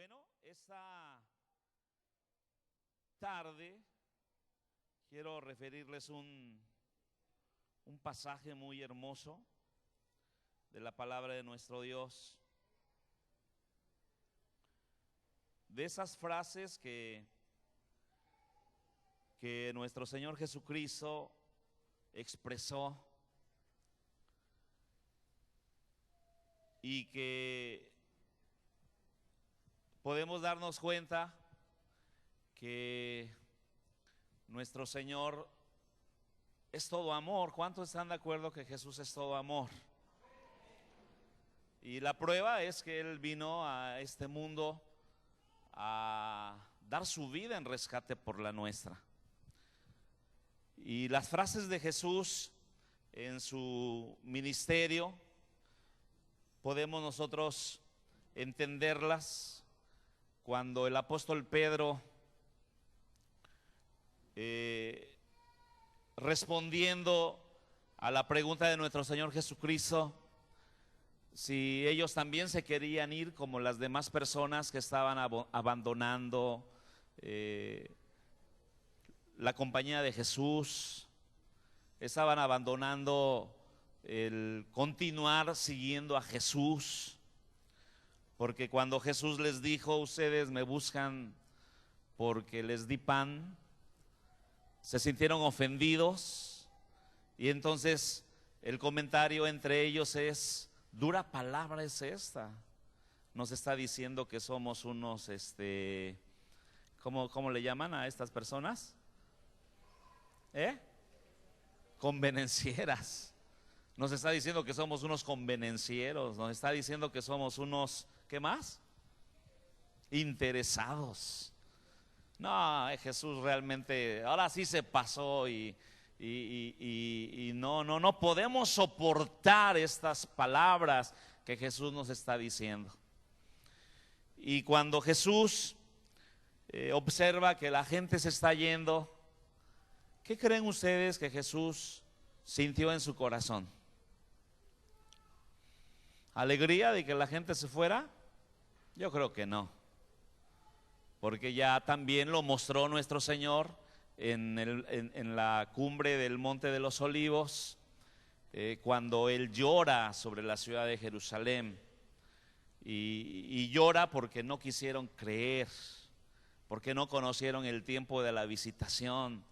Bueno, esta tarde quiero referirles un pasaje muy hermoso de la palabra de nuestro Dios. De esas frases que nuestro Señor Jesucristo expresó y que podemos darnos cuenta que nuestro Señor es todo amor. ¿Cuántos están de acuerdo que Jesús es todo amor? Y la prueba es que Él vino a este mundo a dar su vida en rescate por la nuestra. Y las frases de Jesús en su ministerio podemos nosotros entenderlas cuando el apóstol Pedro respondiendo a la pregunta de nuestro Señor Jesucristo, si ellos también se querían ir como las demás personas que estaban abandonando la compañía de Jesús, estaban abandonando el continuar siguiendo a Jesús. Porque cuando Jesús les dijo, ustedes me buscan porque les di pan, se sintieron ofendidos. Y entonces el comentario entre ellos es: dura palabra es esta. Nos está diciendo que somos unos, ¿cómo le llaman a estas personas? Convenencieras. Nos está diciendo que somos unos convenencieros. Nos está diciendo que somos unos, ¿qué más? Interesados. No, Jesús realmente ahora sí se pasó y no podemos soportar estas palabras que Jesús nos está diciendo. Y cuando Jesús observa que la gente se está yendo, ¿qué creen ustedes que Jesús sintió en su corazón? ¿Alegría de que la gente se fuera? Yo creo que no, porque ya también lo mostró nuestro Señor en la cumbre del Monte de los Olivos, cuando Él llora sobre la ciudad de Jerusalén, y llora porque no quisieron creer, porque no conocieron el tiempo de la visitación,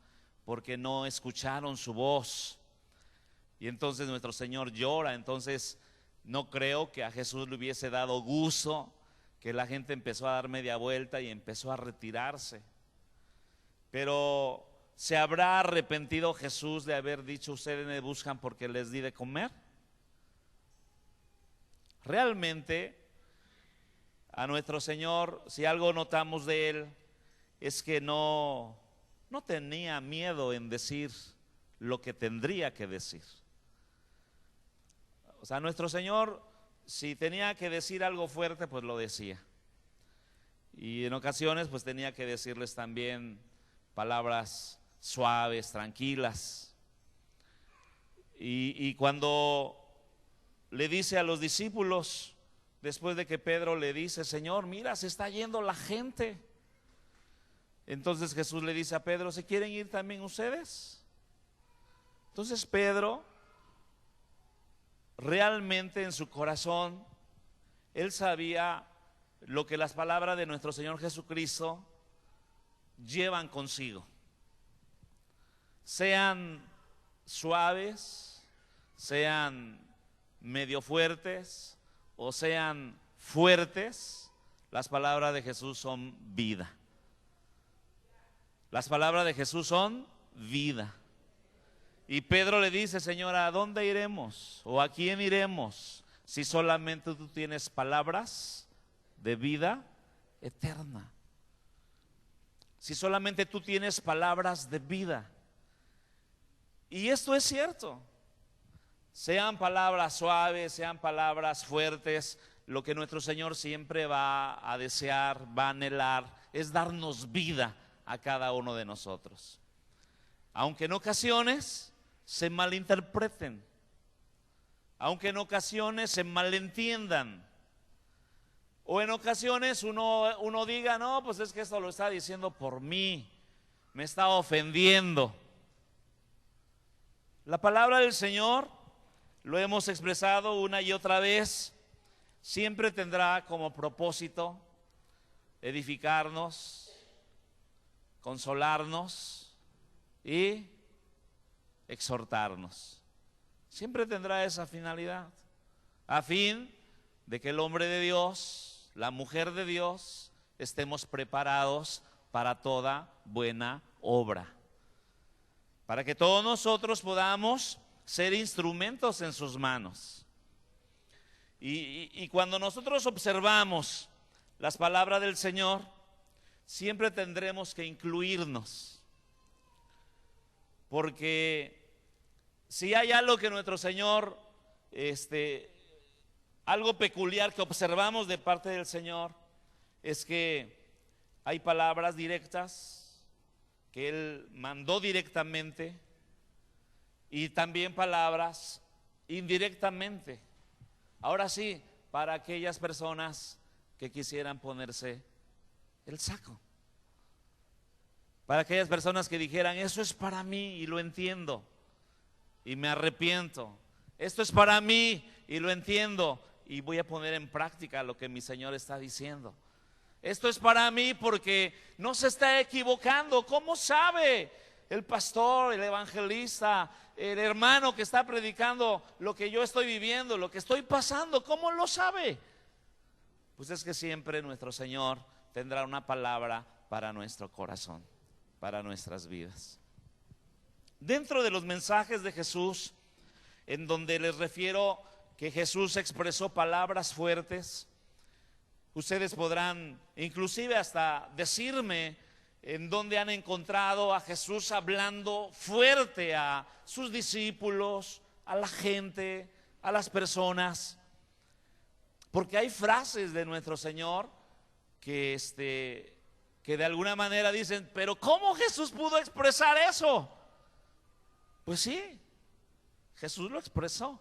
porque no escucharon su voz. Y entonces nuestro Señor llora. Entonces no creo que a Jesús le hubiese dado gusto que la gente empezó a dar media vuelta y empezó a retirarse. Pero ¿se habrá arrepentido Jesús de haber dicho, ustedes me buscan porque les di de comer? Realmente a nuestro Señor, si algo notamos de Él, es que no tenía miedo en decir lo que tendría que decir. O sea, nuestro Señor, si tenía que decir algo fuerte, pues lo decía. Y en ocasiones pues tenía que decirles también palabras suaves, tranquilas. Y cuando le dice a los discípulos, después de que Pedro le dice, Señor, mira, se está yendo la gente. Entonces Jesús le dice a Pedro, ¿se quieren ir también ustedes? Entonces Pedro, realmente en su corazón, él sabía lo que las palabras de nuestro Señor Jesucristo llevan consigo. Sean suaves, sean medio fuertes o sean fuertes, las palabras de Jesús son vida. Las palabras de Jesús son vida. Y Pedro le dice, Señor, ¿a dónde iremos? ¿O a quién iremos? Si solamente tú tienes palabras de vida eterna. Si solamente tú tienes palabras de vida. Y esto es cierto. Sean palabras suaves, sean palabras fuertes, lo que nuestro Señor siempre va a desear, va a anhelar, es darnos vida a cada uno de nosotros. Aunque en ocasiones se malinterpreten, aunque en ocasiones se malentiendan, O en ocasiones uno diga, no, pues es que esto lo está diciendo por mí, me está ofendiendo. La palabra del Señor, lo hemos expresado una y otra vez, siempre tendrá como propósito edificarnos, consolarnos y exhortarnos. Siempre tendrá esa finalidad, a fin de que el hombre de Dios, la mujer de Dios, estemos preparados para toda buena obra, para que todos nosotros podamos ser instrumentos en sus manos. Y cuando nosotros observamos las palabras del Señor, siempre tendremos que incluirnos, porque si hay algo que nuestro Señor, algo peculiar que observamos de parte del Señor, es que hay palabras directas que Él mandó directamente y también palabras indirectamente. Ahora sí, para aquellas personas que quisieran ponerse el saco, para aquellas personas que dijeran, eso es para mí y lo entiendo y me arrepiento, esto es para mí y lo entiendo y voy a poner en práctica lo que mi Señor está diciendo. Esto es para mí porque no se está equivocando. ¿Cómo sabe el pastor, el evangelista, el hermano que está predicando lo que yo estoy viviendo, lo que estoy pasando? ¿Cómo lo sabe? Pues es que siempre nuestro Señor tendrá una palabra para nuestro corazón, para nuestras vidas. Dentro de los mensajes de Jesús, en donde les refiero que Jesús expresó palabras fuertes, ustedes podrán inclusive hasta decirme en dónde han encontrado a Jesús hablando fuerte a sus discípulos, a la gente, a las personas. Porque hay frases de nuestro Señor que de alguna manera dicen, pero ¿cómo Jesús pudo expresar eso? Pues sí, Jesús lo expresó.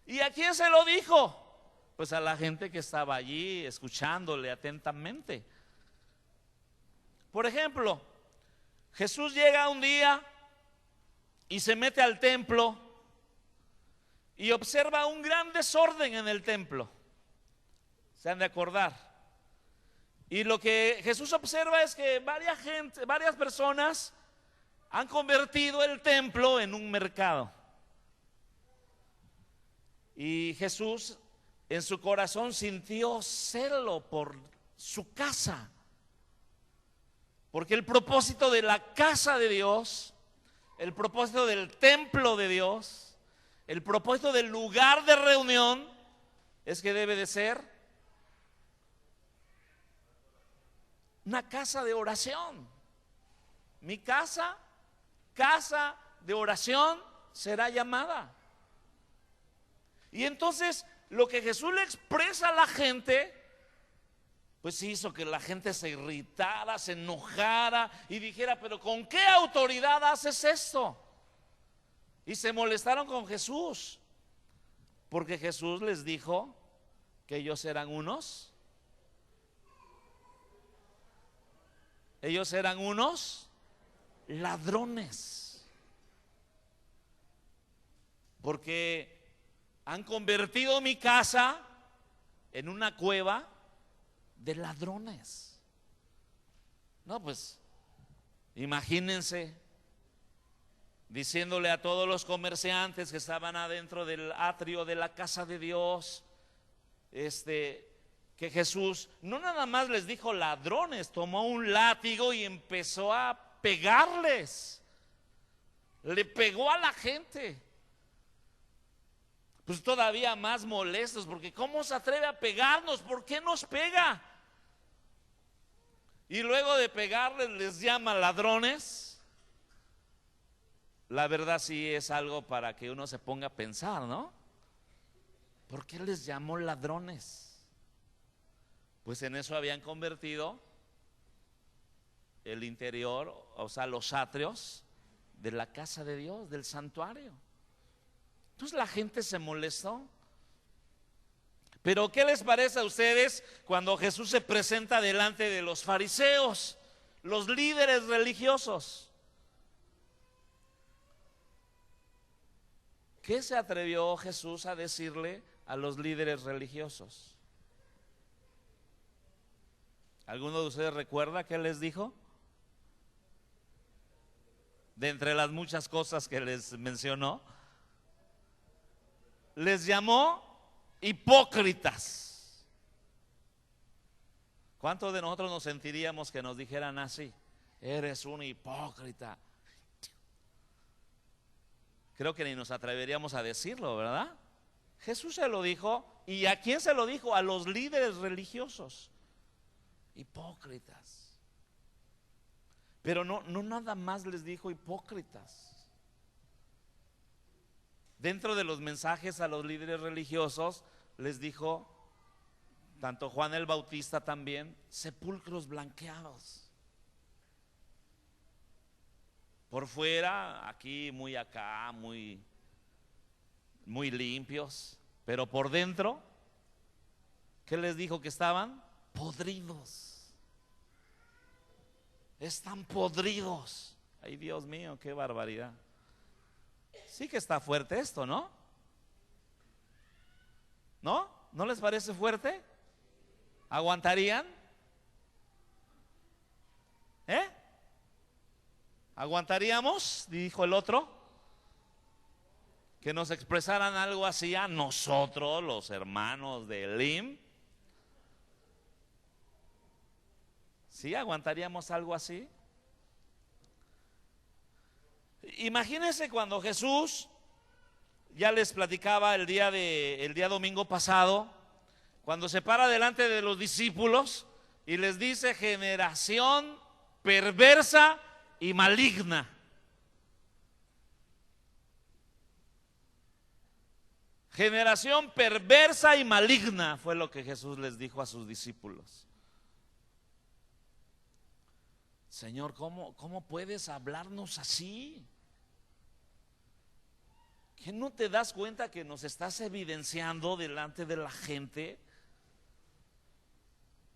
¿Y a quién se lo dijo? Pues a la gente que estaba allí escuchándole atentamente. Por ejemplo, Jesús llega un día y se mete al templo y observa un gran desorden en el templo. Se han de acordar. Y lo que Jesús observa es que varias personas han convertido el templo en un mercado. Y Jesús en su corazón sintió celo por su casa, porque el propósito de la casa de Dios, el propósito del templo de Dios, el propósito del lugar de reunión es que debe de ser una casa de oración. Mi casa, casa de oración será llamada. Y entonces lo que Jesús le expresa a la gente, pues hizo que la gente se irritara, se enojara y dijera, pero ¿con qué autoridad haces esto? Y se molestaron con Jesús, porque Jesús les dijo que ellos eran unos ladrones, porque han convertido mi casa en una cueva de ladrones. No, pues imagínense diciéndole a todos los comerciantes que estaban adentro del atrio de la casa de Dios, que Jesús no nada más les dijo ladrones, tomó un látigo y empezó a pegarles. Le pegó a la gente. Pues todavía más molestos, porque ¿cómo se atreve a pegarnos? ¿Por qué nos pega? Y luego de pegarles les llama ladrones. La verdad sí es algo para que uno se ponga a pensar, ¿no? ¿Por qué les llamó ladrones? Pues en eso habían convertido el interior, o sea, los atrios de la casa de Dios, del santuario. Entonces la gente se molestó. Pero ¿qué les parece a ustedes cuando Jesús se presenta delante de los fariseos, los líderes religiosos? ¿Qué se atrevió Jesús a decirle a los líderes religiosos? ¿Alguno de ustedes recuerda qué les dijo? De entre las muchas cosas que les mencionó, les llamó hipócritas. ¿Cuántos de nosotros nos sentiríamos que nos dijeran así? Eres un hipócrita. Creo que ni nos atreveríamos a decirlo, ¿verdad? Jesús se lo dijo. ¿Y a quién se lo dijo? A los líderes religiosos. Hipócritas. Pero no nada más les dijo hipócritas. Dentro de los mensajes a los líderes religiosos les dijo, tanto Juan el Bautista también, sepulcros blanqueados. Por fuera, aquí muy acá, muy limpios, pero por dentro, ¿qué les dijo que estaban? Podridos. Están podridos. Ay, Dios mío, qué barbaridad. Sí que está fuerte esto, ¿no? ¿No? ¿No les parece fuerte? ¿Aguantarían? ¿Aguantaríamos? Dijo el otro. Que nos expresaran algo así a nosotros, los hermanos de Elim. ¿Sí aguantaríamos algo así? Imagínense cuando Jesús, ya les platicaba el día domingo pasado, cuando se para delante de los discípulos y les dice: generación perversa y maligna. Generación perversa y maligna fue lo que Jesús les dijo a sus discípulos. Señor, ¿cómo puedes hablarnos así? ¿Que no te das cuenta que nos estás evidenciando delante de la gente?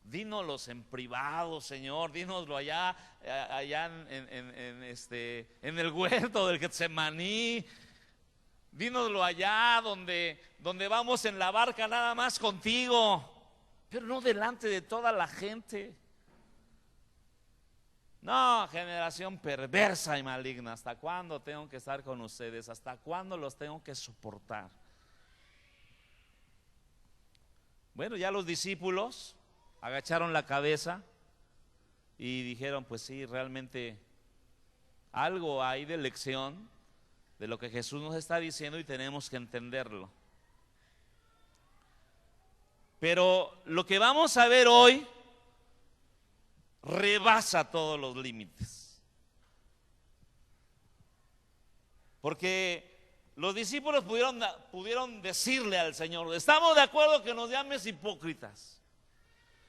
Dínoslos en privado, Señor, dínoslo allá en el huerto del Getsemaní. Dínoslo allá donde vamos en la barca nada más contigo, pero no delante de toda la gente. No, generación perversa y maligna, ¿hasta cuándo tengo que estar con ustedes? ¿Hasta cuándo los tengo que soportar? Bueno, ya los discípulos agacharon la cabeza y dijeron: pues sí, realmente algo hay de lección de lo que Jesús nos está diciendo y tenemos que entenderlo. Pero lo que vamos a ver hoy rebasa todos los límites. Porque los discípulos pudieron decirle al Señor: estamos de acuerdo que nos llames hipócritas.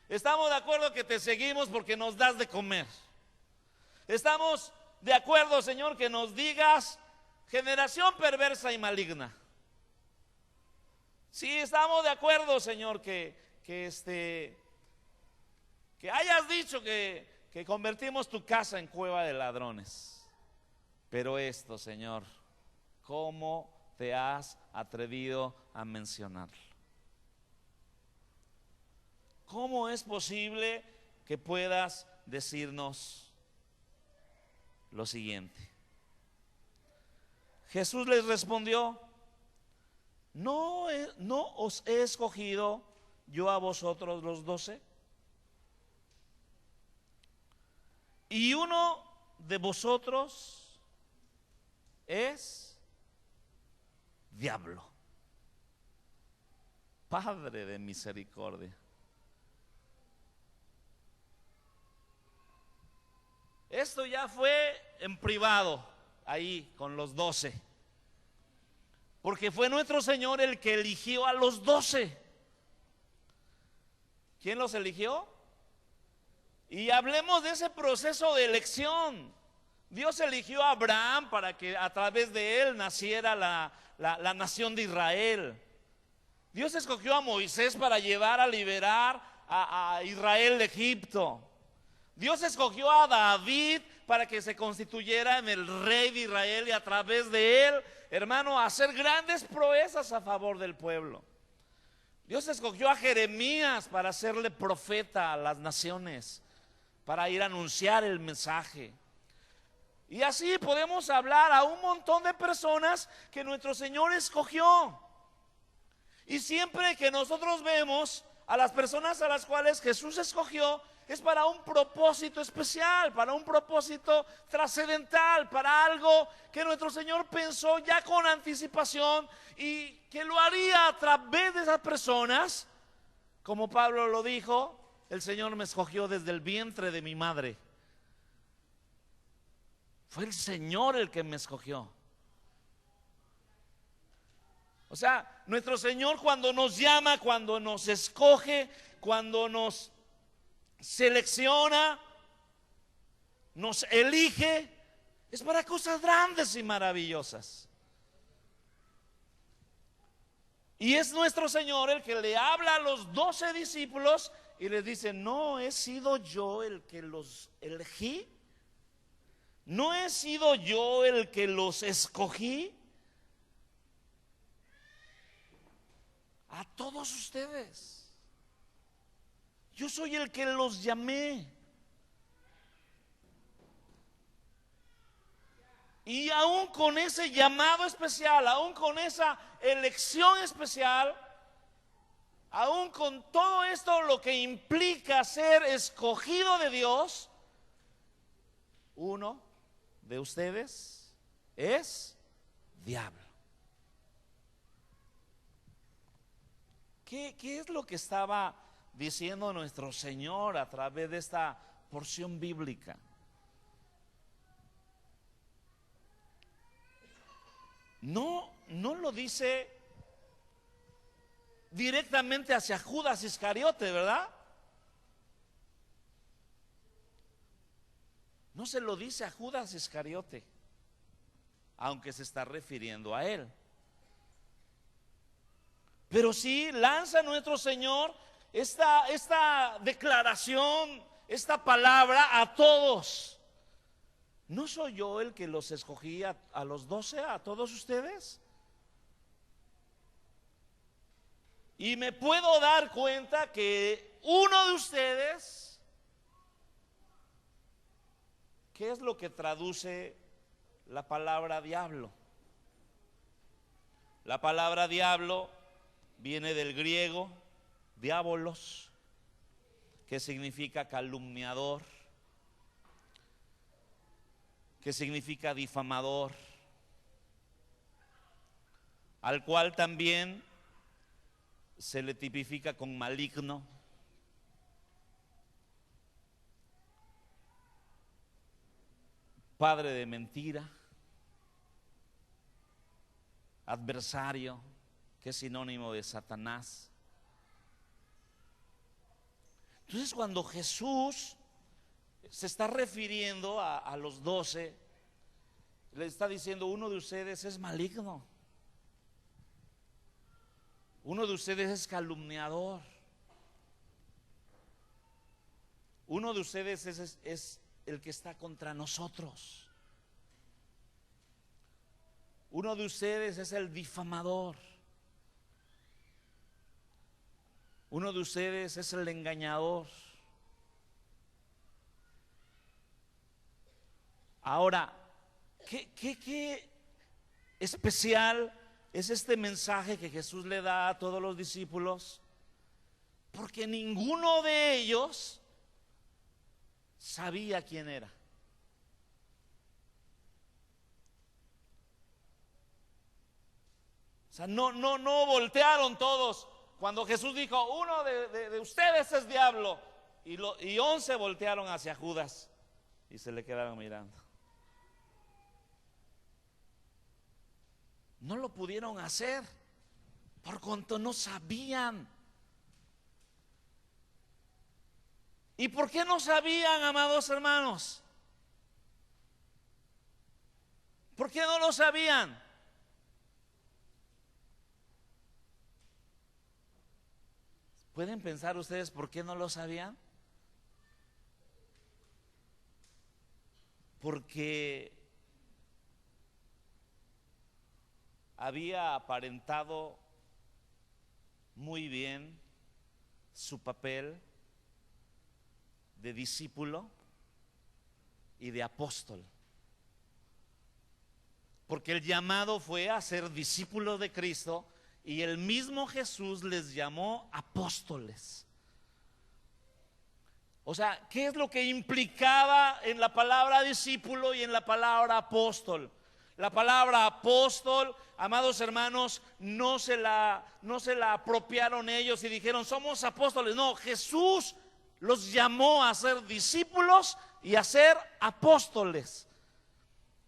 Estamos de acuerdo que te seguimos porque nos das de comer. Estamos de acuerdo, Señor, que nos digas generación perversa y maligna. Sí, estamos de acuerdo, Señor, que hayas dicho que convertimos tu casa en cueva de ladrones. Pero esto, Señor, ¿cómo te has atrevido a mencionarlo? ¿Cómo es posible que puedas decirnos lo siguiente? Jesús les respondió: ¿No os he escogido yo a vosotros los 12? Y uno de vosotros es diablo. Padre de misericordia. Esto ya fue en privado, ahí con los 12. Porque fue nuestro Señor el que eligió a los 12. ¿Quién los eligió? Y hablemos de ese proceso de elección. Dios eligió a Abraham para que a través de él naciera la nación de Israel. Dios escogió a Moisés para llevar a liberar a Israel de Egipto. Dios escogió a David para que se constituyera en el rey de Israel y a través de él, hermano, hacer grandes proezas a favor del pueblo. Dios escogió a Jeremías para hacerle profeta a las naciones, para ir a anunciar el mensaje. Y así podemos hablar a un montón de personas que nuestro Señor escogió. Y siempre que nosotros vemos a las personas a las cuales Jesús escogió, es para un propósito especial, para un propósito trascendental, para algo que nuestro Señor pensó ya con anticipación y que lo haría a través de esas personas. Como Pablo lo dijo, el Señor me escogió desde el vientre de mi madre. Fue el Señor el que me escogió. O sea, nuestro Señor cuando nos llama, cuando nos escoge, cuando nos selecciona, nos elige, es para cosas grandes y maravillosas. Y es nuestro Señor el que le habla a los 12 discípulos y les dice: no he sido yo el que los elegí, no he sido yo el que los escogí. A todos ustedes yo soy el que los llamé. Y aún con ese llamado especial, aún con esa elección especial, aún con todo esto lo que implica ser escogido de Dios, uno de ustedes es diablo. ¿Qué es lo que estaba diciendo nuestro Señor a través de esta porción bíblica? No lo dice directamente hacia Judas Iscariote, ¿verdad? No se lo dice a Judas Iscariote, aunque se está refiriendo a él. Pero sí lanza nuestro Señor esta declaración, esta palabra a todos. ¿No soy yo el que los escogí a los 12, a todos ustedes? Y me puedo dar cuenta que uno de ustedes, ¿qué es lo que traduce la palabra diablo? La palabra diablo viene del griego diabolos, que significa calumniador, que significa difamador, al cual también se le tipifica con maligno. Padre de mentira, adversario, que es sinónimo de Satanás. Entonces, cuando Jesús se está refiriendo a los 12, le está diciendo: uno de ustedes es maligno, uno de ustedes es calumniador, uno de ustedes es el que está contra nosotros, uno de ustedes es el difamador, uno de ustedes es el engañador. Ahora, ¿qué especial es este mensaje que Jesús le da a todos los discípulos? Porque ninguno de ellos sabía quién era. O sea, no voltearon todos. Cuando Jesús dijo: uno de ustedes es diablo, y 11 voltearon hacia Judas y se le quedaron mirando. No lo pudieron hacer por cuanto no sabían. ¿Y por qué no sabían, amados hermanos? ¿Por qué no lo sabían? ¿Pueden pensar ustedes por qué no lo sabían? Porque había aparentado muy bien su papel de discípulo y de apóstol. Porque el llamado fue a ser discípulo de Cristo y el mismo Jesús les llamó apóstoles. O sea, ¿qué es lo que implicaba en la palabra discípulo y en la palabra apóstol? La palabra apóstol, amados hermanos, no se la apropiaron ellos y dijeron somos apóstoles. No, Jesús los llamó a ser discípulos y a ser apóstoles.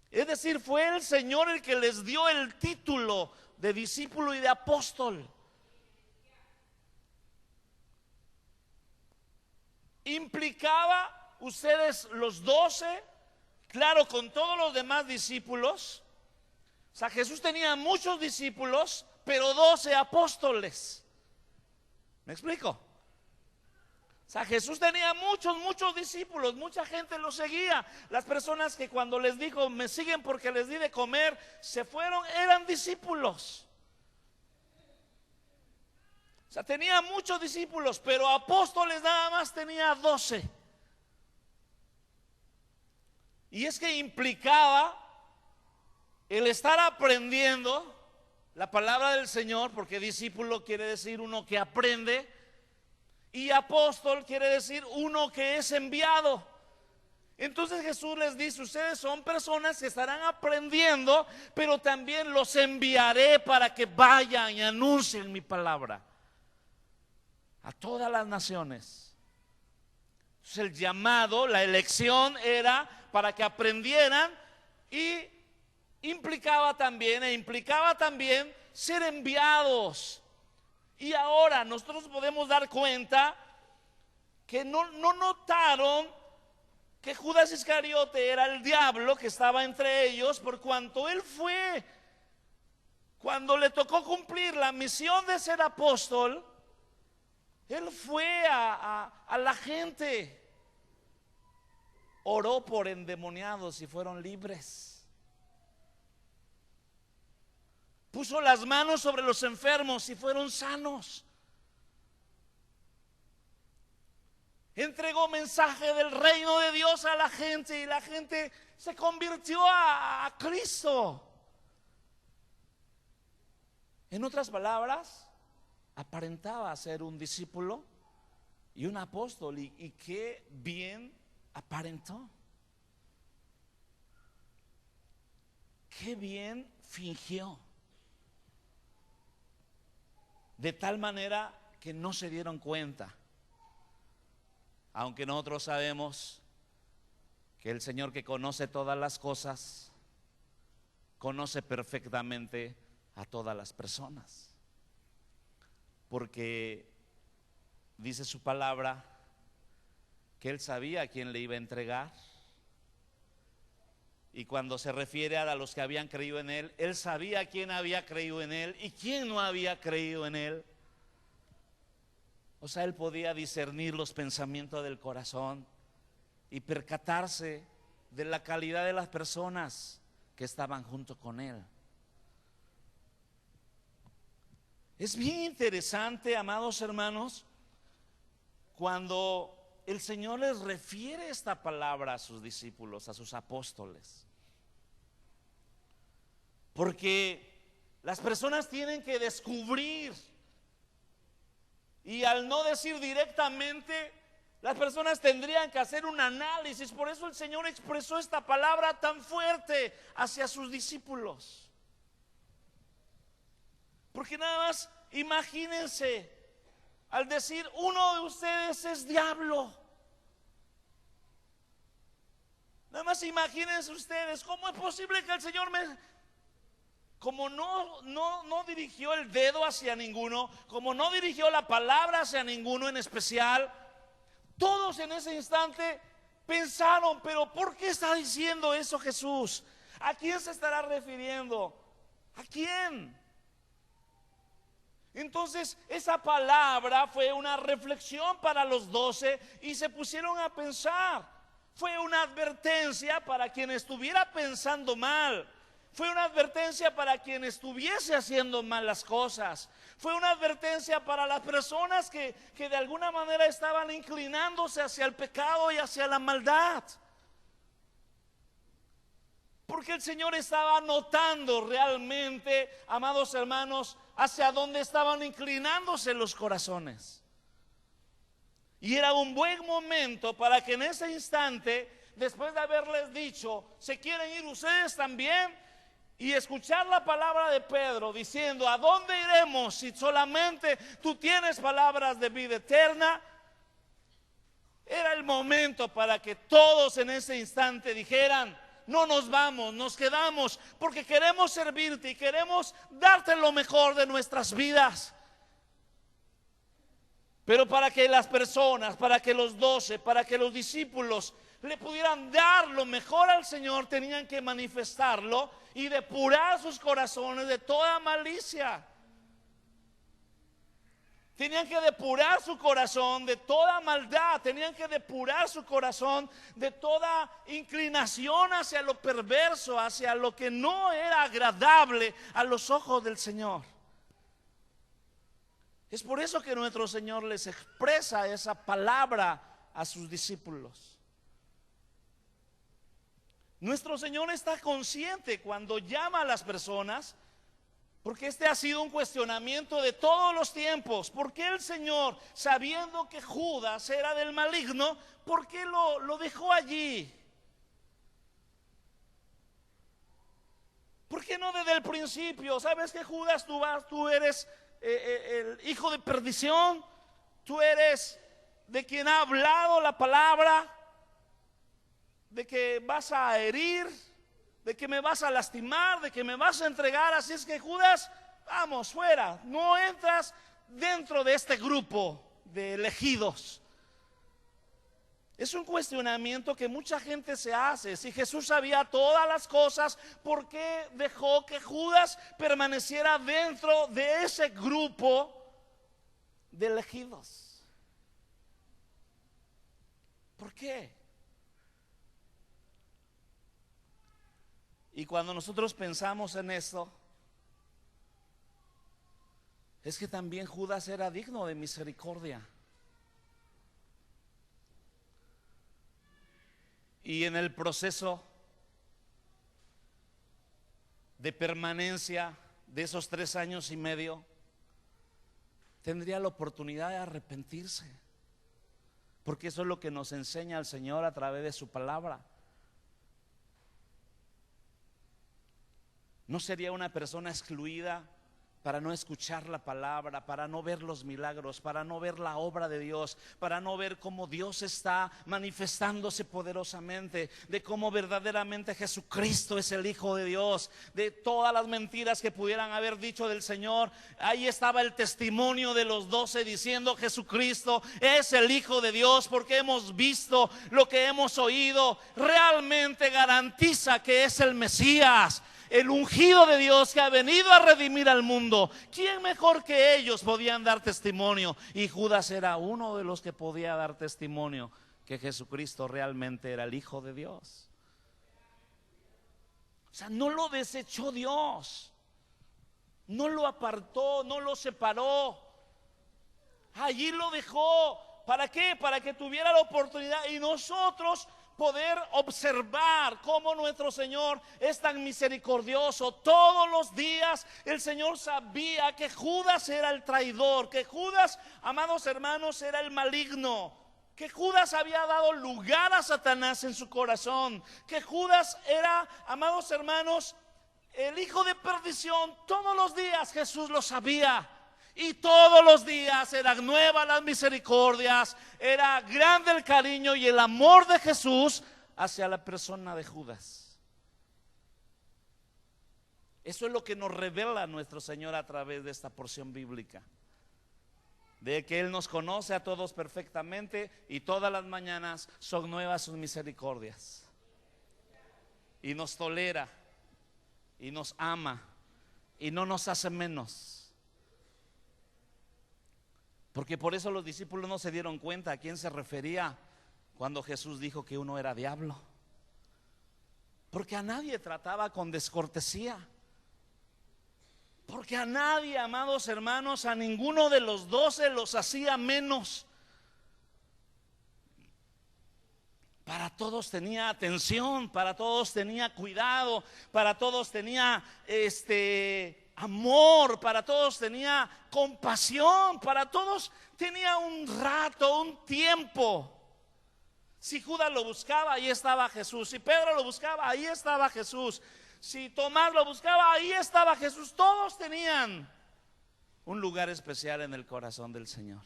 Es decir, fue el Señor el que les dio el título de discípulo y de apóstol. Implicaba ustedes los 12, claro, con todos los demás discípulos. O sea, Jesús tenía muchos discípulos, pero 12 apóstoles. ¿Me explico? O sea, Jesús tenía muchos discípulos, mucha gente lo seguía. Las personas que cuando les dijo, me siguen porque les di de comer, se fueron, eran discípulos. O sea, tenía muchos discípulos, pero apóstoles nada más tenía 12. Y es que implicaba el estar aprendiendo la palabra del Señor, porque discípulo quiere decir uno que aprende, y apóstol quiere decir uno que es enviado. Entonces Jesús les dice, ustedes son personas que estarán aprendiendo, pero también los enviaré para que vayan y anuncien mi palabra a todas las naciones. Entonces el llamado, la elección era para que aprendieran y implicaba también ser enviados. Y ahora nosotros podemos dar cuenta que no notaron que Judas Iscariote era el diablo que estaba entre ellos, por cuanto él fue, cuando le tocó cumplir la misión de ser apóstol, él fue a la gente, oró por endemoniados y fueron libres. Puso las manos sobre los enfermos y fueron sanos. Entregó mensaje del reino de Dios a la gente y la gente se convirtió a Cristo. En otras palabras, aparentaba ser un discípulo y un apóstol, y qué bien aparentó. Qué bien fingió. De tal manera que no se dieron cuenta. Aunque nosotros sabemos que el Señor, que conoce todas las cosas, conoce perfectamente a todas las personas. Porque dice su palabra que Él sabía a quién le iba a entregar. Y cuando se refiere a los que habían creído en Él, Él sabía quién había creído en Él y quién no había creído en Él. O sea, Él podía discernir los pensamientos del corazón y percatarse de la calidad de las personas que estaban junto con Él. Es bien interesante, amados hermanos, cuando el Señor les refiere esta palabra a sus discípulos, a sus apóstoles. Porque las personas tienen que descubrir, y al no decir directamente, las personas tendrían que hacer un análisis. Por eso el Señor expresó esta palabra tan fuerte hacia sus discípulos. Porque nada más imagínense, al decir uno de ustedes es diablo, nada más imagínense ustedes, ¿cómo es posible que el Señor como no dirigió el dedo hacia ninguno, como no dirigió la palabra hacia ninguno en especial, todos en ese instante pensaron, pero ¿por qué está diciendo eso Jesús? ¿A quién se estará refiriendo? ¿A quién? Entonces esa palabra fue una reflexión para los 12 y se pusieron a pensar. Fue una advertencia para quien estuviera pensando mal. Fue una advertencia para quien estuviese haciendo mal las cosas. Fue una advertencia para las personas que de alguna manera estaban inclinándose hacia el pecado y hacia la maldad. Porque el Señor estaba notando realmente, amados hermanos, hacia dónde estaban inclinándose los corazones. Y era un buen momento para que en ese instante, después de haberles dicho, ¿se quieren ir ustedes también? Y escuchar la palabra de Pedro diciendo, ¿a dónde iremos si solamente tú tienes palabras de vida eterna? Era el momento para que todos en ese instante dijeran, no nos vamos, nos quedamos, porque queremos servirte y queremos darte lo mejor de nuestras vidas. Pero para que las personas, para que los 12, para que los discípulos le pudieran dar lo mejor al Señor, tenían que manifestarlo y depurar sus corazones de toda malicia. Tenían que depurar su corazón de toda maldad. Tenían que depurar su corazón de toda inclinación hacia lo perverso, hacia lo que no era agradable a los ojos del Señor. Es por eso que nuestro Señor les expresa esa palabra a sus discípulos. Nuestro Señor está consciente cuando llama a las personas, porque este ha sido un cuestionamiento de todos los tiempos. ¿Por qué el Señor, sabiendo que Judas era del maligno, por qué lo dejó allí? ¿Por qué no desde el principio? ¿Sabes que Judas, tú eres el hijo de perdición? Tú eres de quien ha hablado la palabra, de que vas a herir, de que me vas a lastimar, de que me vas a entregar. Así es que Judas, vamos, fuera. No entras dentro de este grupo de elegidos. Es un cuestionamiento que mucha gente se hace. Si Jesús sabía todas las cosas, ¿por qué dejó que Judas permaneciera dentro de ese grupo de elegidos? ¿Por qué? Y cuando nosotros pensamos en esto, es que también Judas era digno de misericordia. Y en el proceso de permanencia de esos 3 años y medio, tendría la oportunidad de arrepentirse. Porque eso es lo que nos enseña el Señor a través de su palabra. ¿No sería una persona excluida para no escuchar la palabra, para no ver los milagros, para no ver la obra de Dios, para no ver cómo Dios está manifestándose poderosamente, de cómo verdaderamente Jesucristo es el Hijo de Dios, de todas las mentiras que pudieran haber dicho del Señor? Ahí estaba el testimonio de los 12 diciendo, Jesucristo es el Hijo de Dios, porque hemos visto lo que hemos oído. Realmente garantiza que es el Mesías, el ungido de Dios que ha venido a redimir al mundo. ¿Quién mejor que ellos podían dar testimonio? Y Judas era uno de los que podía dar testimonio que Jesucristo realmente era el Hijo de Dios. O sea, no lo desechó Dios, no lo apartó, no lo separó. Allí lo dejó. ¿Para qué? Para que tuviera la oportunidad y nosotros poder observar cómo nuestro Señor es tan misericordioso. Todos los días el Señor sabía que Judas era el traidor, que Judas, amados hermanos, era el maligno, que Judas había dado lugar a Satanás en su corazón, que Judas era, amados hermanos, el hijo de perdición. Todos los días Jesús lo sabía. Y todos los días eran nuevas las misericordias, era grande el cariño y el amor de Jesús hacia la persona de Judas. Eso es lo que nos revela nuestro Señor a través de esta porción bíblica, de que Él nos conoce a todos perfectamente y todas las mañanas son nuevas sus misericordias, y nos tolera y nos ama y no nos hace menos. Porque por eso los discípulos no se dieron cuenta a quién se refería cuando Jesús dijo que uno era diablo. Porque a nadie trataba con descortesía. Porque a nadie, amados hermanos, a ninguno de los 12 los hacía menos. Para todos tenía atención, para todos tenía cuidado, para todos tenía amor, para todos tenía compasión, para todos tenía un rato, un tiempo. Si Judas lo buscaba, ahí estaba Jesús. Si Pedro lo buscaba, ahí estaba Jesús. Si Tomás lo buscaba, ahí estaba Jesús. Todos tenían un lugar especial en el corazón del Señor.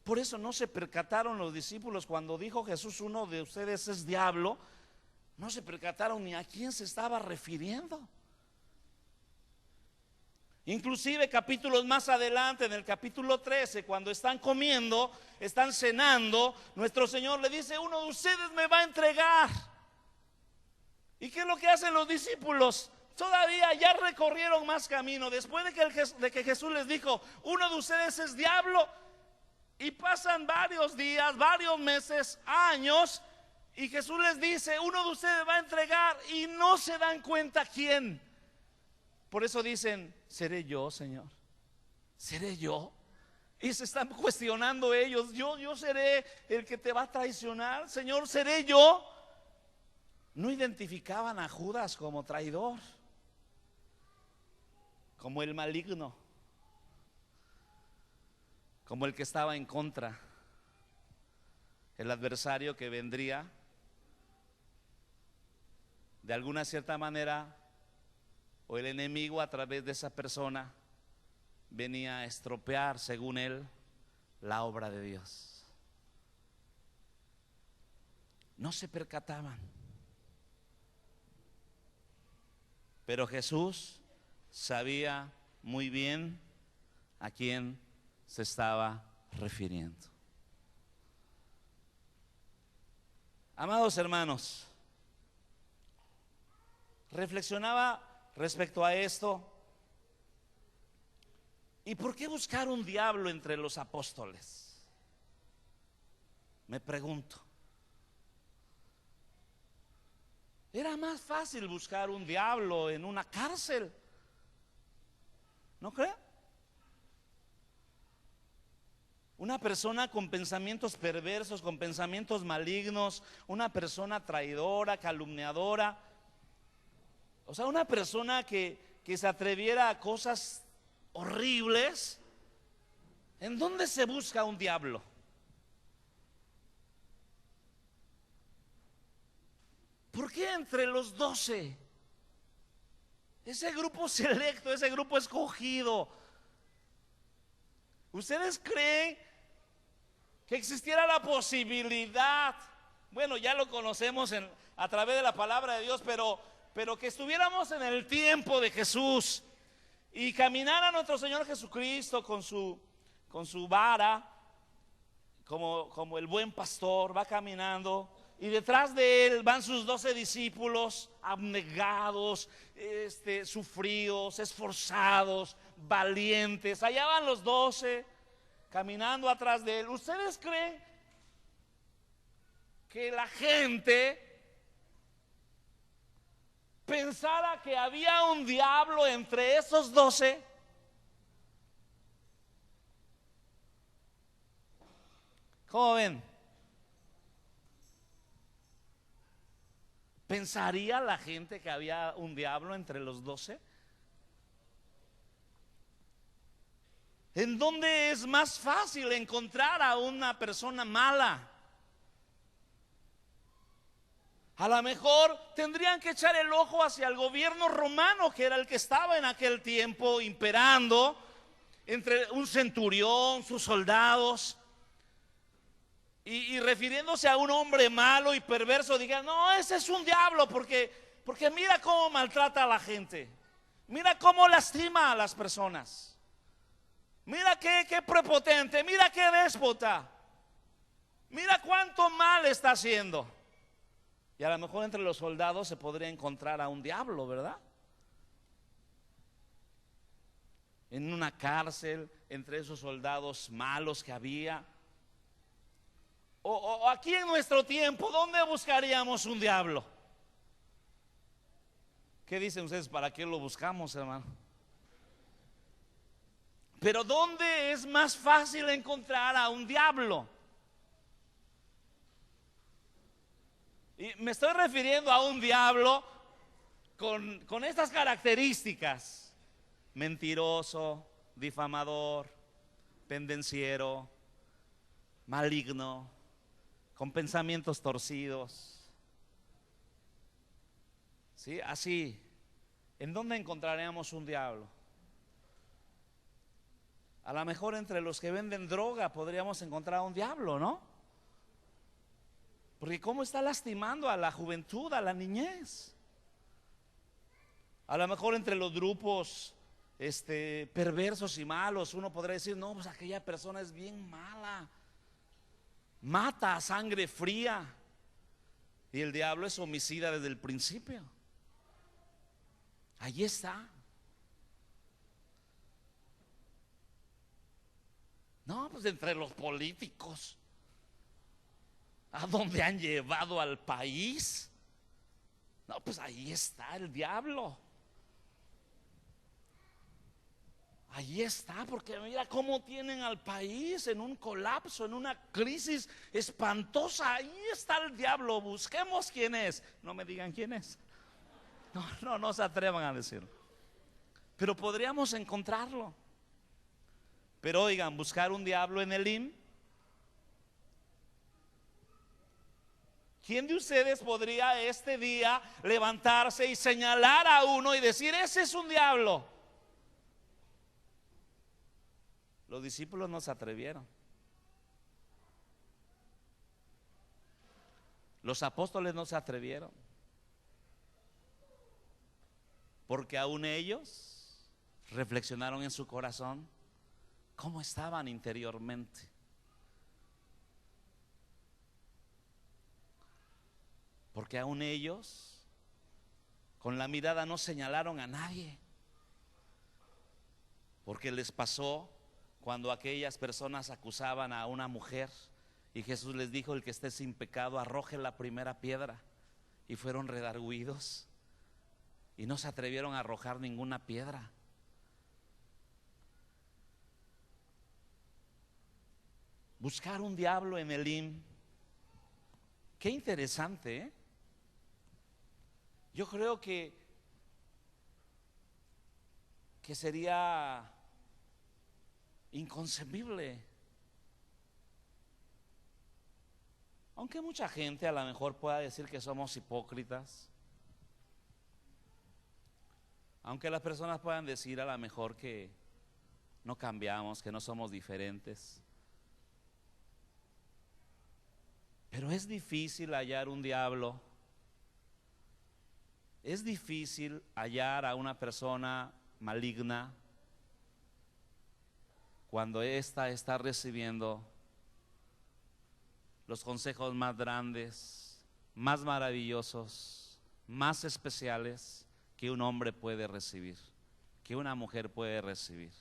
Por eso no se percataron los discípulos cuando dijo Jesús: uno de ustedes es diablo. No se percataron ni a quién se estaba refiriendo. Inclusive capítulos más adelante, en el capítulo 13, cuando están comiendo, están cenando, nuestro Señor le dice: uno de ustedes me va a entregar. ¿Y qué es lo que hacen los discípulos? Todavía ya recorrieron más camino. Después de que Jesús les dijo: uno de ustedes es diablo, y pasan varios días, varios meses, años, y Jesús les dice: uno de ustedes va a entregar, y no se dan cuenta quién. Por eso dicen: ¿seré yo, Señor? ¿Seré yo? Y se están cuestionando ellos: yo seré el que te va a traicionar, Señor, ¿seré yo? No identificaban a Judas como traidor, como el maligno, como el que estaba en contra, el adversario que vendría de alguna cierta manera, o el enemigo a través de esa persona venía a estropear, según él, la obra de Dios. No se percataban. Pero Jesús sabía muy bien a quién se estaba refiriendo. Amados hermanos, reflexionaba respecto a esto. ¿Y por qué buscar un diablo entre los apóstoles? Me pregunto. Era más fácil buscar un diablo en una cárcel, ¿no cree? Una persona con pensamientos perversos, con pensamientos malignos, una persona traidora, calumniadora, o sea, una persona que se atreviera a cosas horribles. ¿En dónde se busca un diablo? ¿Por qué entre los 12? Ese grupo selecto, ese grupo escogido. ¿Ustedes creen que existiera la posibilidad? Bueno, ya lo conocemos a través de la palabra de Dios, pero que estuviéramos en el tiempo de Jesús y caminara nuestro Señor Jesucristo con su vara, como el buen pastor va caminando, y detrás de él van sus 12 discípulos abnegados, sufridos, esforzados, valientes. Allá van los 12 caminando atrás de él. ¿Ustedes creen que la gente pensara que había un diablo entre esos 12? ¿Cómo ven? ¿Pensaría la gente que había un diablo entre los 12? ¿En dónde es más fácil encontrar a una persona mala? A lo mejor tendrían que echar el ojo hacia el gobierno romano, que era el que estaba en aquel tiempo imperando, entre un centurión, sus soldados, y refiriéndose a un hombre malo y perverso, digan: no, ese es un diablo, porque mira cómo maltrata a la gente, mira cómo lastima a las personas, mira qué prepotente, mira qué déspota, mira cuánto mal está haciendo. Y a lo mejor entre los soldados se podría encontrar a un diablo, ¿verdad? en una cárcel, entre esos soldados malos que había. O aquí en nuestro tiempo, ¿dónde buscaríamos un diablo? ¿Qué dicen ustedes? ¿Para qué lo buscamos, hermano? Pero ¿dónde es más fácil encontrar a un diablo? Y me estoy refiriendo a un diablo con estas características: mentiroso, difamador, pendenciero, maligno, con pensamientos torcidos. ¿Sí? Así. ¿En dónde encontraremos un diablo? A lo mejor entre los que venden droga podríamos encontrar un diablo, ¿no? Porque cómo está lastimando a la juventud, a la niñez. A lo mejor entre los grupos perversos y malos uno podría decir: no, pues aquella persona es bien mala, mata a sangre fría. Y el diablo es homicida desde el principio. Allí está. No, pues entre los políticos, ¿a dónde han llevado al país? No, pues ahí está el diablo. Ahí está, porque mira cómo tienen al país en un colapso, en una crisis espantosa. Ahí está el diablo. Busquemos quién es. No me digan quién es. No se atrevan a decirlo. Pero podríamos encontrarlo. Pero oigan, buscar un diablo en Elim. ¿Quién de ustedes podría este día levantarse y señalar a uno y decir: ese es un diablo? Los discípulos no se atrevieron. Los apóstoles no se atrevieron. Porque aún ellos reflexionaron en su corazón cómo estaban interiormente. Porque aún ellos con la mirada no señalaron a nadie. Porque les pasó cuando aquellas personas acusaban a una mujer y Jesús les dijo: el que esté sin pecado arroje la primera piedra. Y fueron redargüidos y no se atrevieron a arrojar ninguna piedra. Buscar un diablo en Elim. Qué interesante, ¿eh? Yo creo que sería inconcebible. Aunque mucha gente a lo mejor pueda decir que somos hipócritas, aunque las personas puedan decir a lo mejor que no cambiamos, que no somos diferentes, pero es difícil hallar un diablo. Es difícil hallar a una persona maligna cuando ésta está recibiendo los consejos más grandes, más maravillosos, más especiales que un hombre puede recibir, que una mujer puede recibir,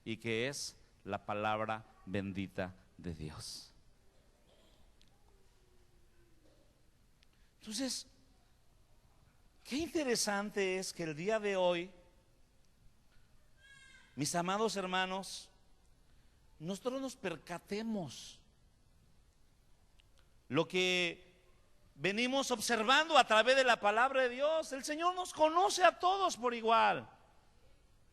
y que es la palabra bendita de Dios. Entonces, qué interesante es que el día de hoy, mis amados hermanos, nosotros nos percatemos lo que venimos observando a través de la palabra de Dios. El Señor nos conoce a todos por igual.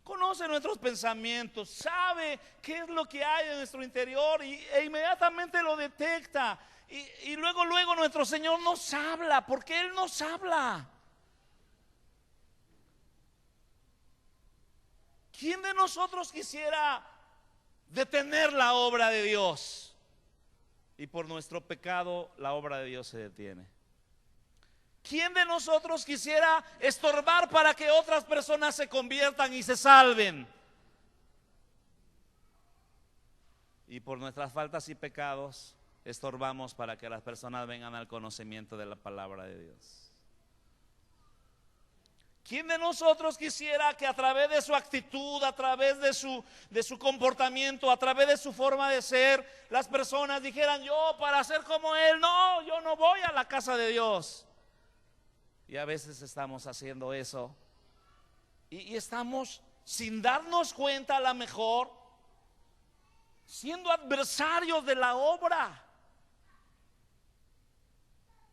Conoce nuestros pensamientos, sabe qué es lo que hay en nuestro interior e inmediatamente lo detecta. Y luego nuestro Señor nos habla, porque Él nos habla. ¿Quién de nosotros quisiera detener la obra de Dios? Y por nuestro pecado la obra de Dios se detiene. ¿Quién de nosotros quisiera estorbar para que otras personas se conviertan y se salven? Y por nuestras faltas y pecados estorbamos para que las personas vengan al conocimiento de la palabra de Dios. ¿Quién de nosotros quisiera que a través de su actitud, a través de su comportamiento, a través de su forma de ser, las personas dijeran: yo para ser como él, no, yo no voy a la casa de Dios? Y a veces estamos haciendo eso y estamos, sin darnos cuenta, a lo mejor siendo adversarios de la obra.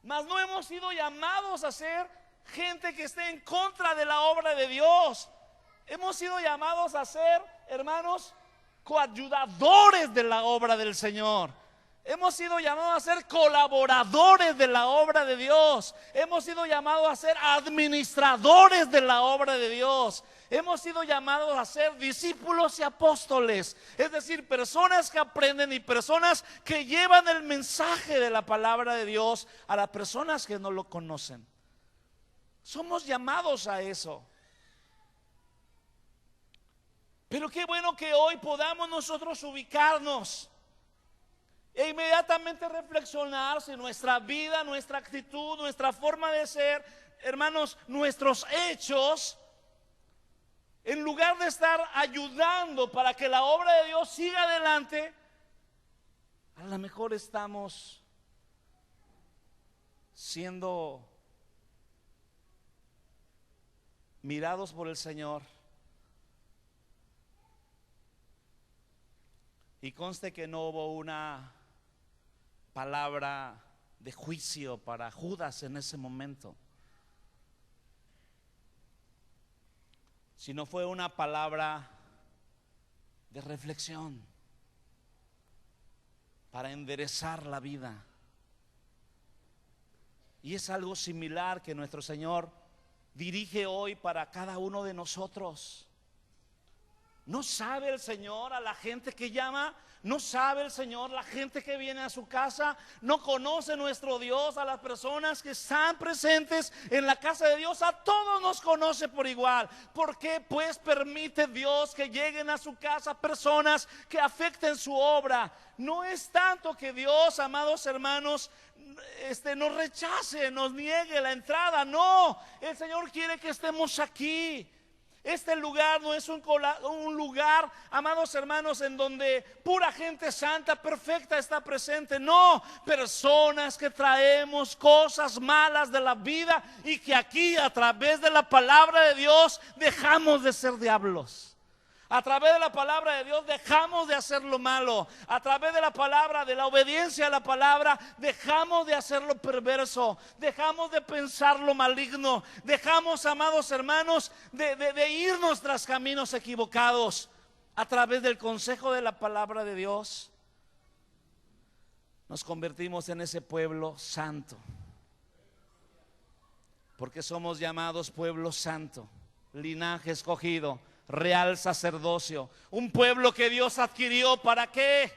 Mas no hemos sido llamados a ser gente que esté en contra de la obra de Dios. Hemos sido llamados a ser, hermanos, coayudadores de la obra del Señor. Hemos sido llamados a ser colaboradores de la obra de Dios. Hemos sido llamados a ser administradores de la obra de Dios. Hemos sido llamados a ser discípulos y apóstoles, es decir, personas que aprenden y personas que llevan el mensaje de la palabra de Dios a las personas que no lo conocen. Somos llamados a eso. Pero qué bueno que hoy podamos nosotros ubicarnos e inmediatamente reflexionar si nuestra vida, nuestra actitud, nuestra forma de ser, hermanos, nuestros hechos, en lugar de estar ayudando para que la obra de Dios siga adelante, a lo mejor estamos siendo mirados por el Señor. Y conste que no hubo una palabra de juicio para Judas en ese momento, sino fue una palabra de reflexión para enderezar la vida. Y es algo similar que nuestro Señor dirige hoy para cada uno de nosotros. ¿No sabe el Señor a la gente que llama? ¿No sabe el Señor la gente que viene a su casa? ¿No conoce nuestro Dios a las personas que están presentes en la casa de Dios? A todos nos conoce por igual. ¿Por qué pues permite Dios que lleguen a su casa personas que afecten su obra? No es tanto que Dios, amados hermanos, nos rechace, nos niegue la entrada. No, el Señor quiere que estemos aquí. Este lugar no es un lugar, amados hermanos, en donde pura gente santa, perfecta está presente. No, personas que traemos cosas malas de la vida y que aquí a través de la palabra de Dios dejamos de ser diablos. A través de la palabra de Dios dejamos de hacer lo malo. A través de la palabra, de la obediencia a la palabra, dejamos de hacer lo perverso. Dejamos de pensar lo maligno. Dejamos, amados hermanos, de irnos tras caminos equivocados. A través del consejo de la palabra de Dios, nos convertimos en ese pueblo santo. Porque somos llamados pueblo santo, linaje escogido, real sacerdocio, un pueblo que Dios adquirió. ¿Para qué?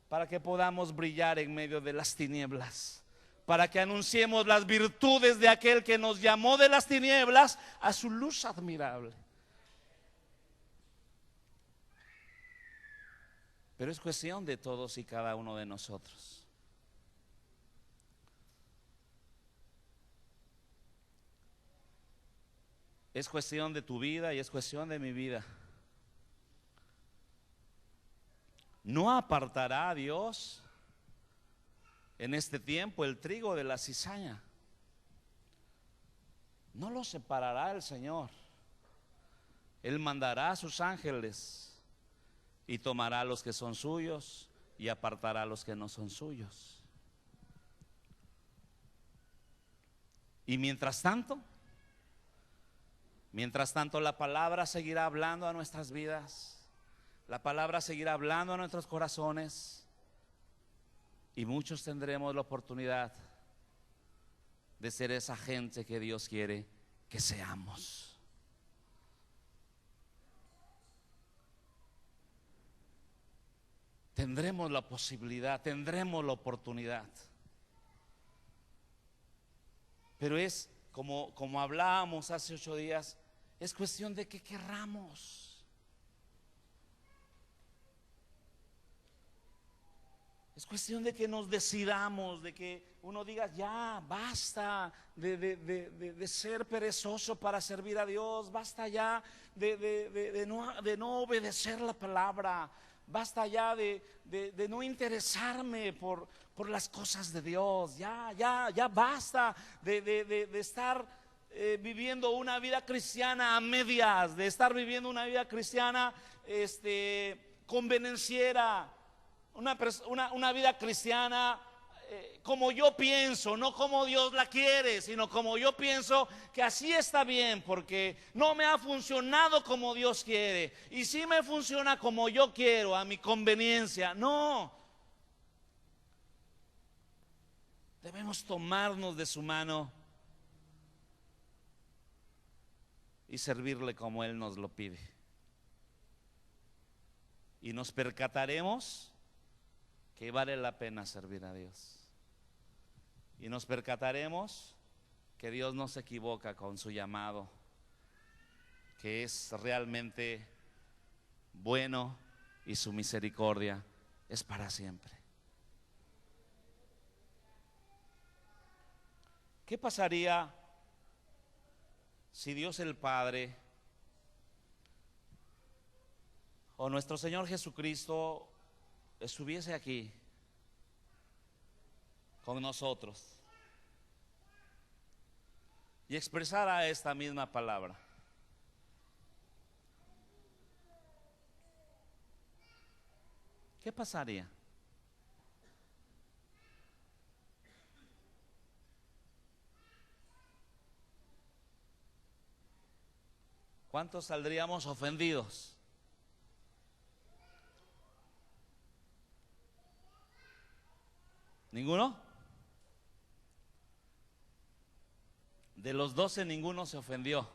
Para que podamos brillar en medio de las tinieblas, para que anunciemos las virtudes de aquel que nos llamó de las tinieblas a su luz admirable. Pero es cuestión de todos y cada uno de nosotros. Es cuestión de tu vida y es cuestión de mi vida. No apartará a Dios en este tiempo el trigo de la cizaña. No lo separará el Señor. Él mandará a sus ángeles y tomará a los que son suyos y apartará a los que no son suyos. Y mientras tanto la palabra seguirá hablando a nuestras vidas. La palabra seguirá hablando a nuestros corazones. Y muchos tendremos la oportunidad de ser esa gente que Dios quiere que seamos. Tendremos la posibilidad, tendremos la oportunidad. Pero es como hablábamos hace 8 días, es cuestión de que querramos. Es cuestión de que nos decidamos, de que uno diga, ya, basta de ser perezoso para servir a Dios, basta ya de no obedecer la palabra, basta ya de no interesarme por las cosas de Dios, ya basta de estar viviendo una vida cristiana a medias, de estar viviendo una vida cristiana convenenciera. Una vida cristiana como yo pienso, no como Dios la quiere, sino como yo pienso que así está bien, porque no me ha funcionado como Dios quiere, y sí me funciona como yo quiero, a mi conveniencia. No, debemos tomarnos de su mano y servirle como Él nos lo pide, y nos percataremos que vale la pena servir a Dios, y nos percataremos que Dios no se equivoca con su llamado, que es realmente bueno y su misericordia es para siempre. ¿Qué pasaría si Dios el Padre o nuestro Señor Jesucristo estuviese aquí con nosotros y expresara esta misma palabra? ¿Qué pasaría? ¿Cuántos saldríamos ofendidos? ¿Ninguno? De los 12 ninguno se ofendió.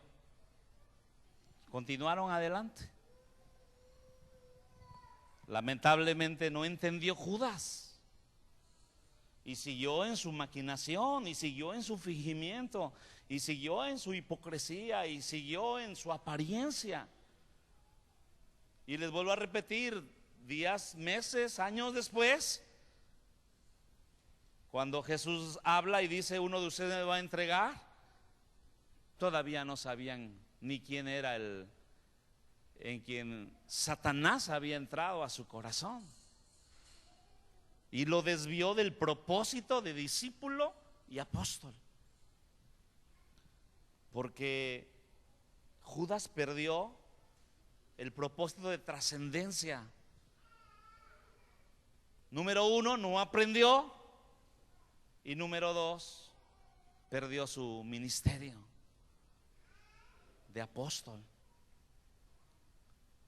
Continuaron adelante. Lamentablemente no entendió Judas y siguió en su maquinación, y siguió en su fingimiento, y siguió en su hipocresía, y siguió en su apariencia. Y les vuelvo a repetir, días, meses, años después, cuando Jesús habla y dice, uno de ustedes me va a entregar, todavía no sabían ni quién era el en quien Satanás había entrado a su corazón, y lo desvió del propósito de discípulo y apóstol, porque Judas perdió el propósito de trascendencia. Número uno, no aprendió, y número dos, perdió su ministerio de apóstol.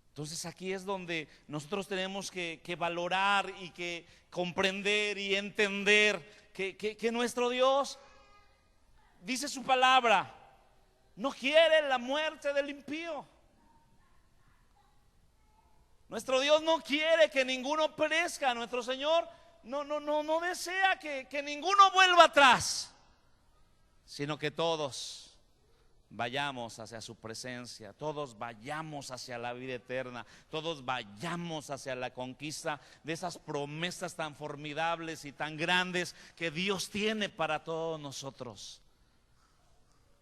Entonces aquí es donde nosotros tenemos que valorar y que comprender y entender que nuestro Dios, dice su palabra, no quiere la muerte del impío. Nuestro Dios no quiere que ninguno perezca. Nuestro Señor no desea que ninguno vuelva atrás, sino que todos vayamos hacia su presencia, todos vayamos hacia la vida eterna, todos vayamos hacia la conquista de esas promesas tan formidables y tan grandes que Dios tiene para todos nosotros.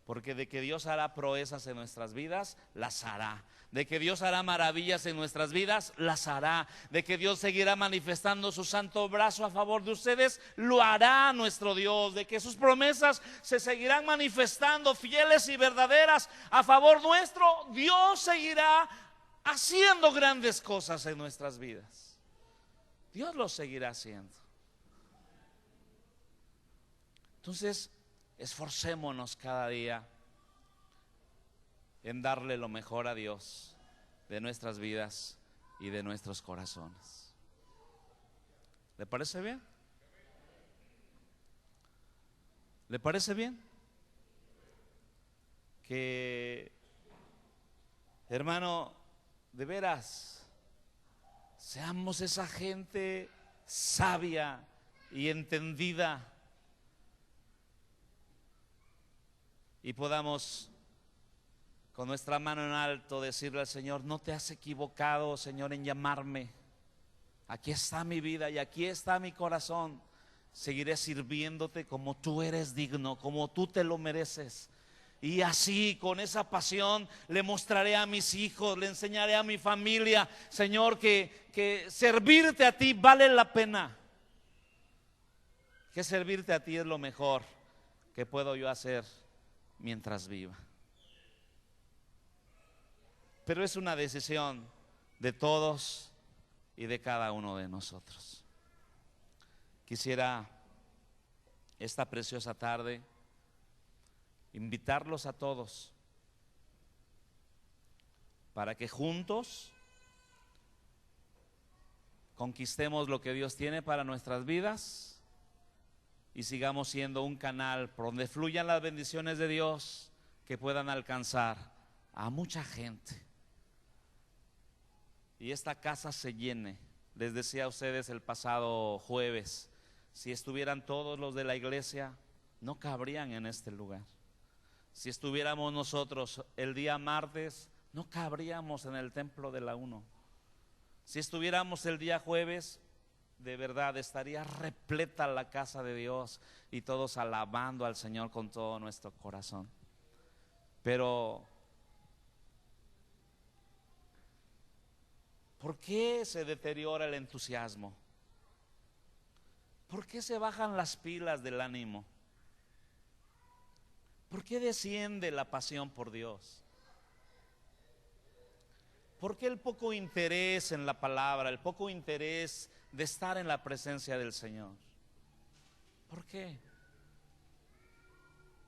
Porque de que Dios hará proezas en nuestras vidas, las hará. De que Dios hará maravillas en nuestras vidas, las hará. De que Dios seguirá manifestando su santo brazo a favor de ustedes, lo hará nuestro Dios. De que sus promesas se seguirán manifestando fieles y verdaderas a favor nuestro, Dios seguirá haciendo grandes cosas en nuestras vidas. Dios lo seguirá haciendo. Entonces, esforcémonos cada día en darle lo mejor a Dios de nuestras vidas y de nuestros corazones. ¿Le parece bien? ¿Le parece bien? Que, hermano, de veras, seamos esa gente sabia y entendida, y podamos con nuestra mano en alto decirle al Señor, no te has equivocado, Señor, en llamarme. aquí está mi vida y aquí está mi corazón. Seguiré sirviéndote como tú eres digno, como tú te lo mereces. Y así, con esa pasión, le mostraré a mis hijos, le enseñaré a mi familia, Señor, que servirte a ti vale la pena. Que servirte a ti es lo mejor que puedo yo hacer mientras viva. Pero es una decisión de todos y de cada uno de nosotros. Quisiera esta preciosa tarde invitarlos a todos para que juntos conquistemos lo que Dios tiene para nuestras vidas y sigamos siendo un canal por donde fluyan las bendiciones de Dios que puedan alcanzar a mucha gente y esta casa se llene. Les decía a ustedes el pasado jueves, si estuvieran todos los de la iglesia, no cabrían en este lugar. Si estuviéramos nosotros el día martes, no cabríamos en el templo de la 1. Si estuviéramos el día jueves, de verdad estaría repleta la casa de Dios y todos alabando al Señor con todo nuestro corazón. Pero ¿por qué se deteriora el entusiasmo? ¿Por qué se bajan las pilas del ánimo? ¿Por qué desciende la pasión por Dios? ¿Por qué el poco interés en la palabra, el poco interés de estar en la presencia del Señor? ¿Por qué?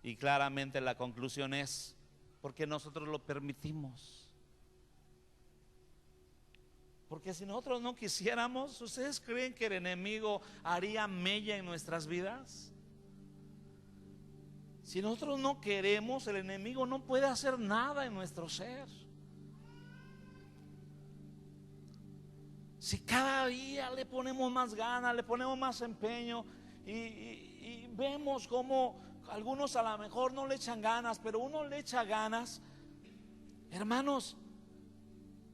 Y claramente la conclusión es porque nosotros lo permitimos. Porque si nosotros no quisiéramos, ¿ustedes creen que el enemigo haría mella en nuestras vidas? Si nosotros no queremos, el enemigo no puede hacer nada en nuestro ser. Si cada día le ponemos más ganas, le ponemos más empeño y vemos como algunos a lo mejor no le echan ganas, pero uno le echa ganas, hermanos,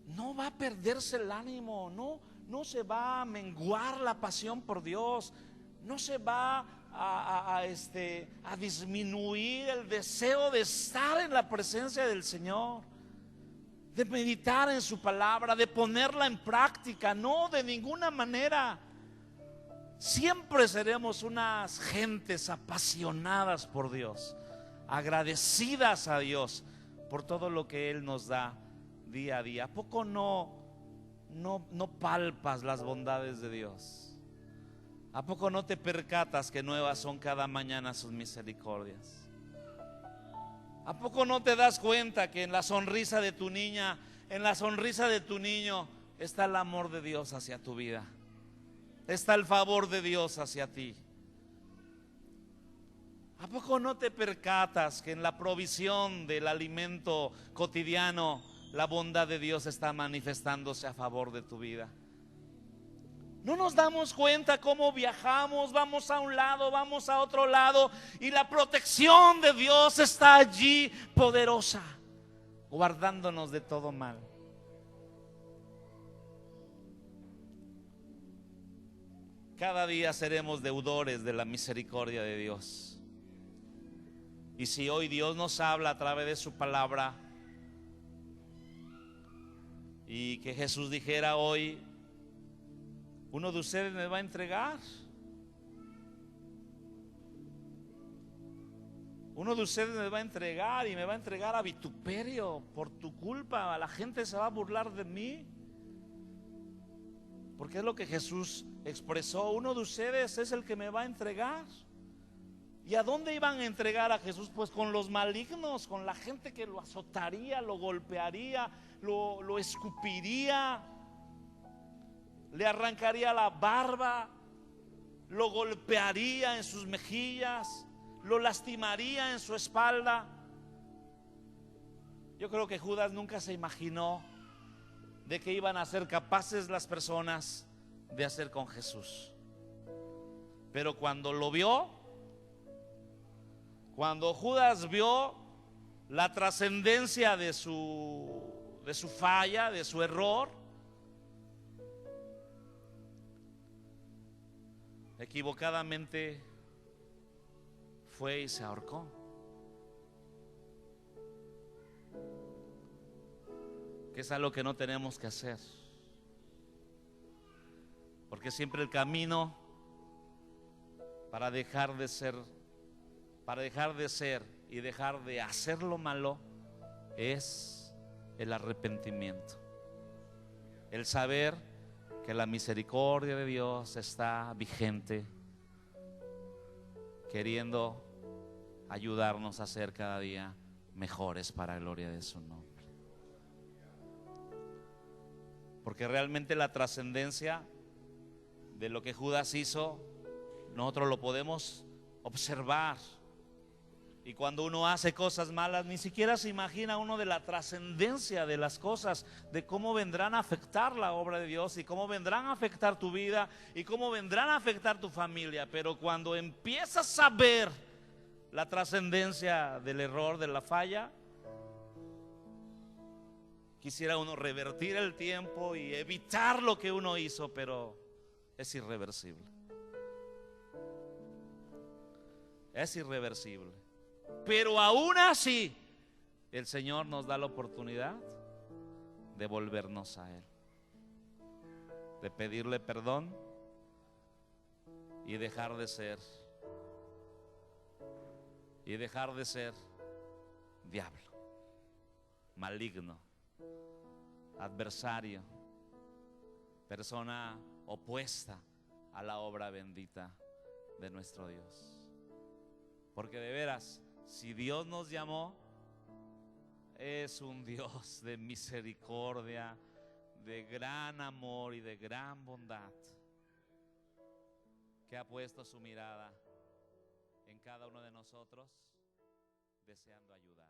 no va a perderse el ánimo, no se va a menguar la pasión por Dios, no se va a disminuir el deseo de estar en la presencia del Señor, de meditar en su palabra, de ponerla en práctica. No, de ninguna manera. Siempre seremos unas gentes apasionadas por Dios, agradecidas a Dios por todo lo que Él nos da día a día. ¿A poco no palpas las bondades de Dios? ¿A poco no te percatas que nuevas son cada mañana sus misericordias? ¿A poco no te das cuenta que en la sonrisa de tu niña, en la sonrisa de tu niño, está el amor de Dios hacia tu vida? Está el favor de Dios hacia ti. ¿A poco no te percatas que en la provisión del alimento cotidiano la bondad de Dios está manifestándose a favor de tu vida? No nos damos cuenta cómo viajamos, vamos a un lado, vamos a otro lado, y la protección de Dios está allí poderosa, guardándonos de todo mal. Cada día seremos deudores de la misericordia de Dios. Y si hoy Dios nos habla a través de su palabra, y que Jesús dijera hoy: uno de ustedes me va a entregar, uno de ustedes me va a entregar, y me va a entregar a vituperio por tu culpa. La gente se va a burlar de mí, porque es lo que Jesús expresó: uno de ustedes es el que me va a entregar. ¿Y a dónde iban a entregar a Jesús? Pues con los malignos, con la gente que lo azotaría, lo golpearía, lo escupiría, le arrancaría la barba, lo golpearía en sus mejillas, lo lastimaría en su espalda. Yo creo que Judas nunca se imaginó de que iban a ser capaces las personas de hacer con Jesús. Pero cuando lo vio, cuando Judas vio la trascendencia de su falla, de su error, equivocadamente fue y se ahorcó. Que es algo que no tenemos que hacer, porque siempre el camino para dejar de ser y dejar de hacer lo malo es el arrepentimiento, el saber que la misericordia de Dios está vigente, queriendo ayudarnos a ser cada día mejores para la gloria de su nombre. Porque realmente la trascendencia de lo que Judas hizo, nosotros lo podemos observar. Y cuando uno hace cosas malas, ni siquiera se imagina uno de la trascendencia de las cosas, de cómo vendrán a afectar la obra de Dios y cómo vendrán a afectar tu vida y cómo vendrán a afectar tu familia. Pero cuando empiezas a ver la trascendencia del error, de la falla, quisiera uno revertir el tiempo y evitar lo que uno hizo, pero es irreversible. Es irreversible. Pero aún así, el Señor nos da la oportunidad de volvernos a Él, de pedirle perdón y dejar de ser diablo, maligno, adversario, persona opuesta a la obra bendita de nuestro Dios. Porque de veras, si Dios nos llamó, es un Dios de misericordia, de gran amor y de gran bondad, que ha puesto su mirada en cada uno de nosotros, deseando ayudar.